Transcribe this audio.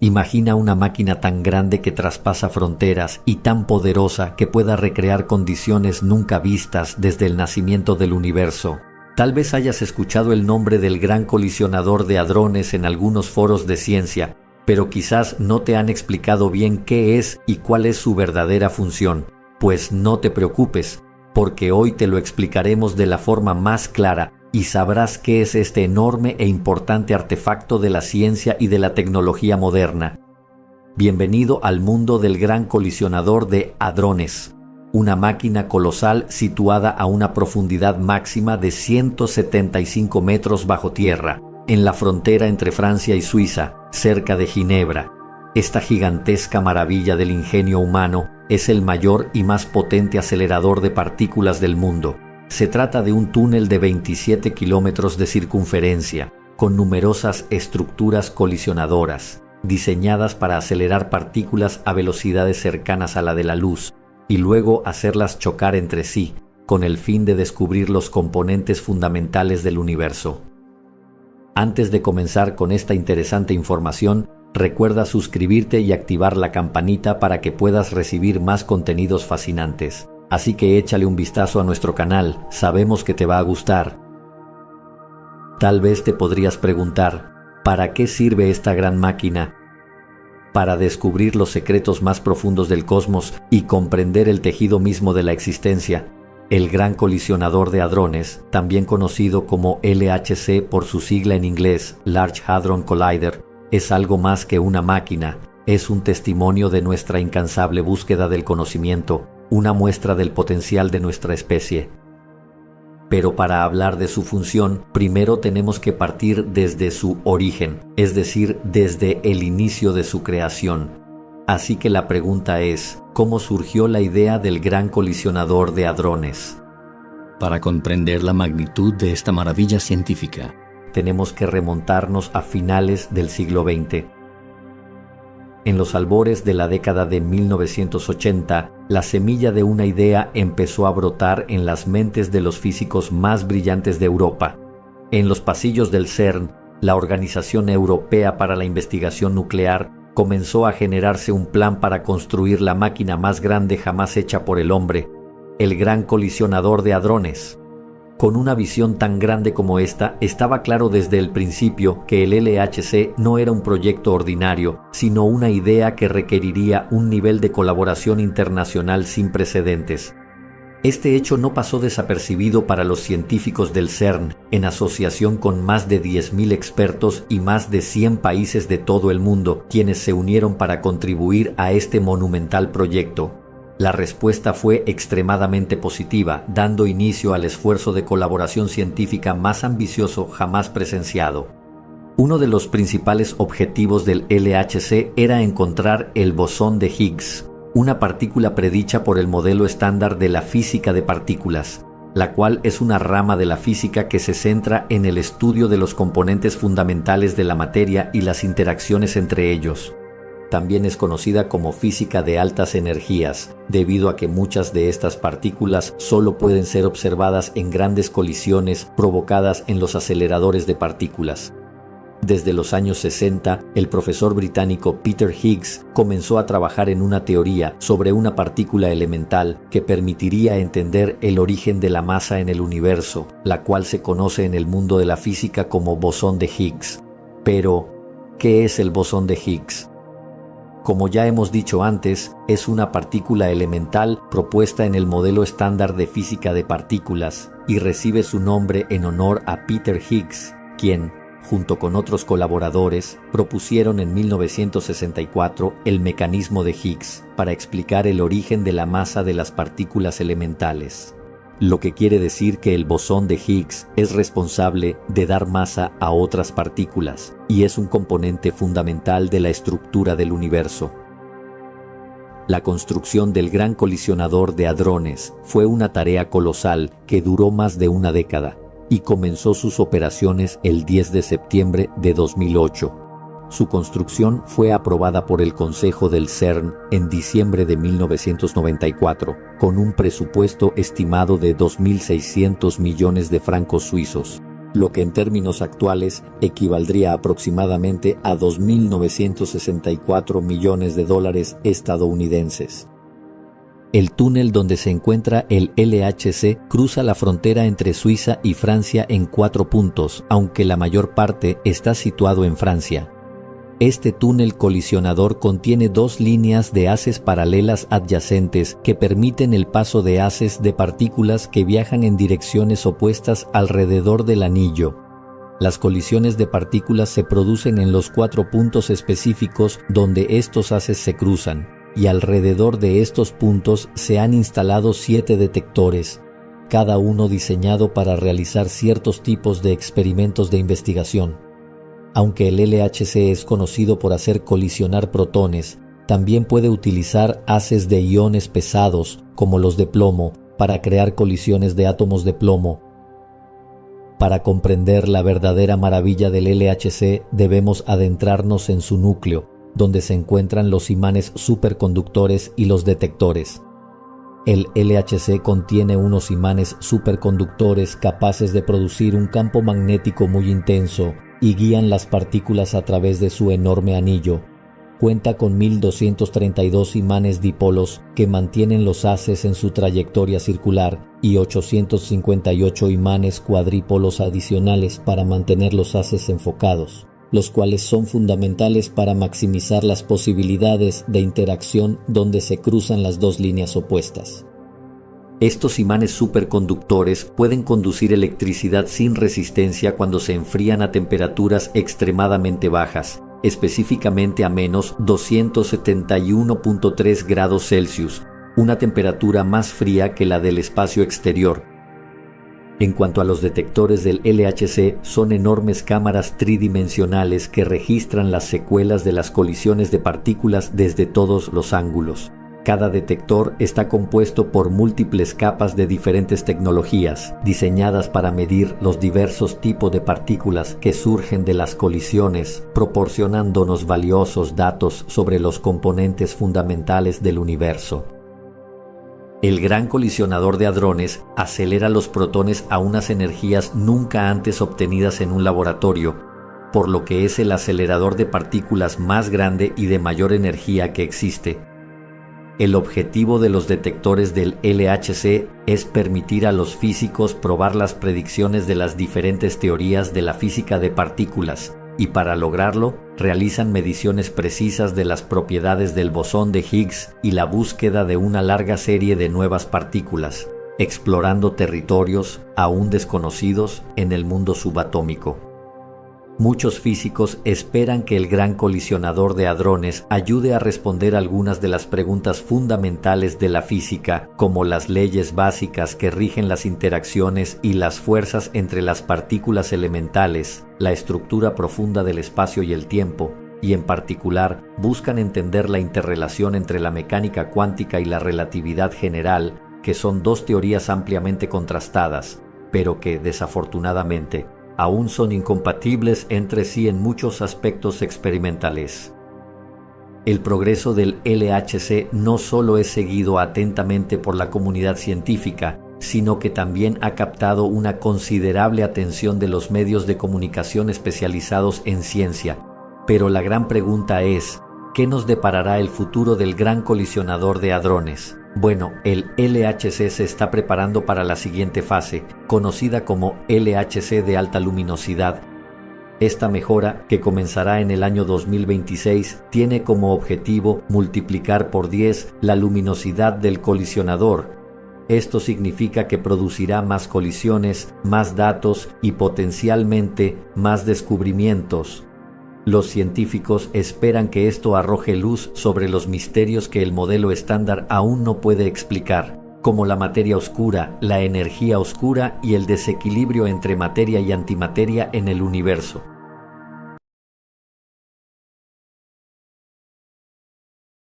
Imagina una máquina tan grande que traspasa fronteras y tan poderosa que pueda recrear condiciones nunca vistas desde el nacimiento del universo. Tal vez hayas escuchado el nombre del Gran Colisionador de Hadrones en algunos foros de ciencia, pero quizás no te han explicado bien qué es y cuál es su verdadera función. Pues no te preocupes, porque hoy te lo explicaremos de la forma más clara y sabrás qué es este enorme e importante artefacto de la ciencia y de la tecnología moderna. Bienvenido al mundo del Gran Colisionador de Hadrones, una máquina colosal situada a una profundidad máxima de 175 metros bajo tierra, en la frontera entre Francia y Suiza, cerca de Ginebra. Esta gigantesca maravilla del ingenio humano es el mayor y más potente acelerador de partículas del mundo. Se trata de un túnel de 27 kilómetros de circunferencia, con numerosas estructuras colisionadoras, diseñadas para acelerar partículas a velocidades cercanas a la de la luz, y luego hacerlas chocar entre sí, con el fin de descubrir los componentes fundamentales del universo. Antes de comenzar con esta interesante información, recuerda suscribirte y activar la campanita para que puedas recibir más contenidos fascinantes. Así que échale un vistazo a nuestro canal, sabemos que te va a gustar. Tal vez te podrías preguntar, ¿para qué sirve esta gran máquina? Para descubrir los secretos más profundos del cosmos y comprender el tejido mismo de la existencia. El Gran Colisionador de Hadrones, también conocido como LHC por su sigla en inglés, Large Hadron Collider, es algo más que una máquina, es un testimonio de nuestra incansable búsqueda del conocimiento, una muestra del potencial de nuestra especie. Pero para hablar de su función, primero tenemos que partir desde su origen, es decir, desde el inicio de su creación. Así que la pregunta es, ¿cómo surgió la idea del Gran Colisionador de Hadrones? Para comprender la magnitud de esta maravilla científica, tenemos que remontarnos a finales del siglo XX. En los albores de la década de 1980, la semilla de una idea empezó a brotar en las mentes de los físicos más brillantes de Europa. En los pasillos del CERN, la Organización Europea para la Investigación Nuclear, comenzó a generarse un plan para construir la máquina más grande jamás hecha por el hombre, el Gran Colisionador de Hadrones. Con una visión tan grande como esta, estaba claro desde el principio que el LHC no era un proyecto ordinario, sino una idea que requeriría un nivel de colaboración internacional sin precedentes. Este hecho no pasó desapercibido para los científicos del CERN, en asociación con más de 10.000 expertos y más de 100 países de todo el mundo, quienes se unieron para contribuir a este monumental proyecto. La respuesta fue extremadamente positiva, dando inicio al esfuerzo de colaboración científica más ambicioso jamás presenciado. Uno de los principales objetivos del LHC era encontrar el bosón de Higgs, una partícula predicha por el modelo estándar de la física de partículas, la cual es una rama de la física que se centra en el estudio de los componentes fundamentales de la materia y las interacciones entre ellos. También es conocida como física de altas energías, debido a que muchas de estas partículas solo pueden ser observadas en grandes colisiones provocadas en los aceleradores de partículas. Desde los años 60, el profesor británico Peter Higgs comenzó a trabajar en una teoría sobre una partícula elemental que permitiría entender el origen de la masa en el universo, la cual se conoce en el mundo de la física como bosón de Higgs. Pero, ¿qué es el bosón de Higgs? Como ya hemos dicho antes, es una partícula elemental propuesta en el modelo estándar de física de partículas y recibe su nombre en honor a Peter Higgs, quien, junto con otros colaboradores, propusieron en 1964 el mecanismo de Higgs para explicar el origen de la masa de las partículas elementales. Lo que quiere decir que el bosón de Higgs es responsable de dar masa a otras partículas y es un componente fundamental de la estructura del universo. La construcción del Gran Colisionador de Hadrones fue una tarea colosal que duró más de una década y comenzó sus operaciones el 10 de septiembre de 2008. Su construcción fue aprobada por el Consejo del CERN en diciembre de 1994, con un presupuesto estimado de 2.600 millones de francos suizos. lo que en términos actuales equivaldría aproximadamente a 2.964 millones de dólares estadounidenses. El túnel donde se encuentra el LHC cruza la frontera entre Suiza y Francia en 4 puntos, aunque la mayor parte está situado en Francia. Este túnel colisionador contiene 2 líneas de haces paralelas adyacentes que permiten el paso de haces de partículas que viajan en direcciones opuestas alrededor del anillo. Las colisiones de partículas se producen en los 4 puntos específicos donde estos haces se cruzan, y alrededor de estos puntos se han instalado 7 detectores, cada uno diseñado para realizar ciertos tipos de experimentos de investigación. Aunque el LHC es conocido por hacer colisionar protones, también puede utilizar haces de iones pesados, como los de plomo, para crear colisiones de átomos de plomo. Para comprender la verdadera maravilla del LHC, debemos adentrarnos en su núcleo, donde se encuentran los imanes superconductores y los detectores. El LHC contiene unos imanes superconductores capaces de producir un campo magnético muy intenso y guían las partículas a través de su enorme anillo. Cuenta con 1.232 imanes dipolos que mantienen los haces en su trayectoria circular y 858 imanes cuadrípolos adicionales para mantener los haces enfocados, los cuales son fundamentales para maximizar las posibilidades de interacción donde se cruzan las 2 líneas opuestas. Estos imanes superconductores pueden conducir electricidad sin resistencia cuando se enfrían a temperaturas extremadamente bajas, específicamente a menos 271.3 grados Celsius, una temperatura más fría que la del espacio exterior. En cuanto a los detectores del LHC, son enormes cámaras tridimensionales que registran las secuelas de las colisiones de partículas desde todos los ángulos. Cada detector está compuesto por múltiples capas de diferentes tecnologías, diseñadas para medir los diversos tipos de partículas que surgen de las colisiones, proporcionándonos valiosos datos sobre los componentes fundamentales del universo. El Gran Colisionador de Hadrones acelera los protones a unas energías nunca antes obtenidas en un laboratorio, por lo que es el acelerador de partículas más grande y de mayor energía que existe. El objetivo de los detectores del LHC es permitir a los físicos probar las predicciones de las diferentes teorías de la física de partículas, y para lograrlo, realizan mediciones precisas de las propiedades del bosón de Higgs y la búsqueda de una larga serie de nuevas partículas, explorando territorios aún desconocidos en el mundo subatómico. Muchos físicos esperan que el Gran Colisionador de Hadrones ayude a responder algunas de las preguntas fundamentales de la física, como las leyes básicas que rigen las interacciones y las fuerzas entre las partículas elementales, la estructura profunda del espacio y el tiempo, y en particular buscan entender la interrelación entre la mecánica cuántica y la relatividad general, que son 2 teorías ampliamente contrastadas, pero que, desafortunadamente, aún son incompatibles entre sí en muchos aspectos experimentales. El progreso del LHC no solo es seguido atentamente por la comunidad científica, sino que también ha captado una considerable atención de los medios de comunicación especializados en ciencia. Pero la gran pregunta es, ¿qué nos deparará el futuro del Gran Colisionador de Hadrones? Bueno, el LHC se está preparando para la siguiente fase, conocida como LHC de alta luminosidad. Esta mejora, que comenzará en el año 2026, tiene como objetivo multiplicar por 10 la luminosidad del colisionador. Esto significa que producirá más colisiones, más datos y potencialmente más descubrimientos. Los científicos esperan que esto arroje luz sobre los misterios que el modelo estándar aún no puede explicar, como la materia oscura, la energía oscura y el desequilibrio entre materia y antimateria en el universo.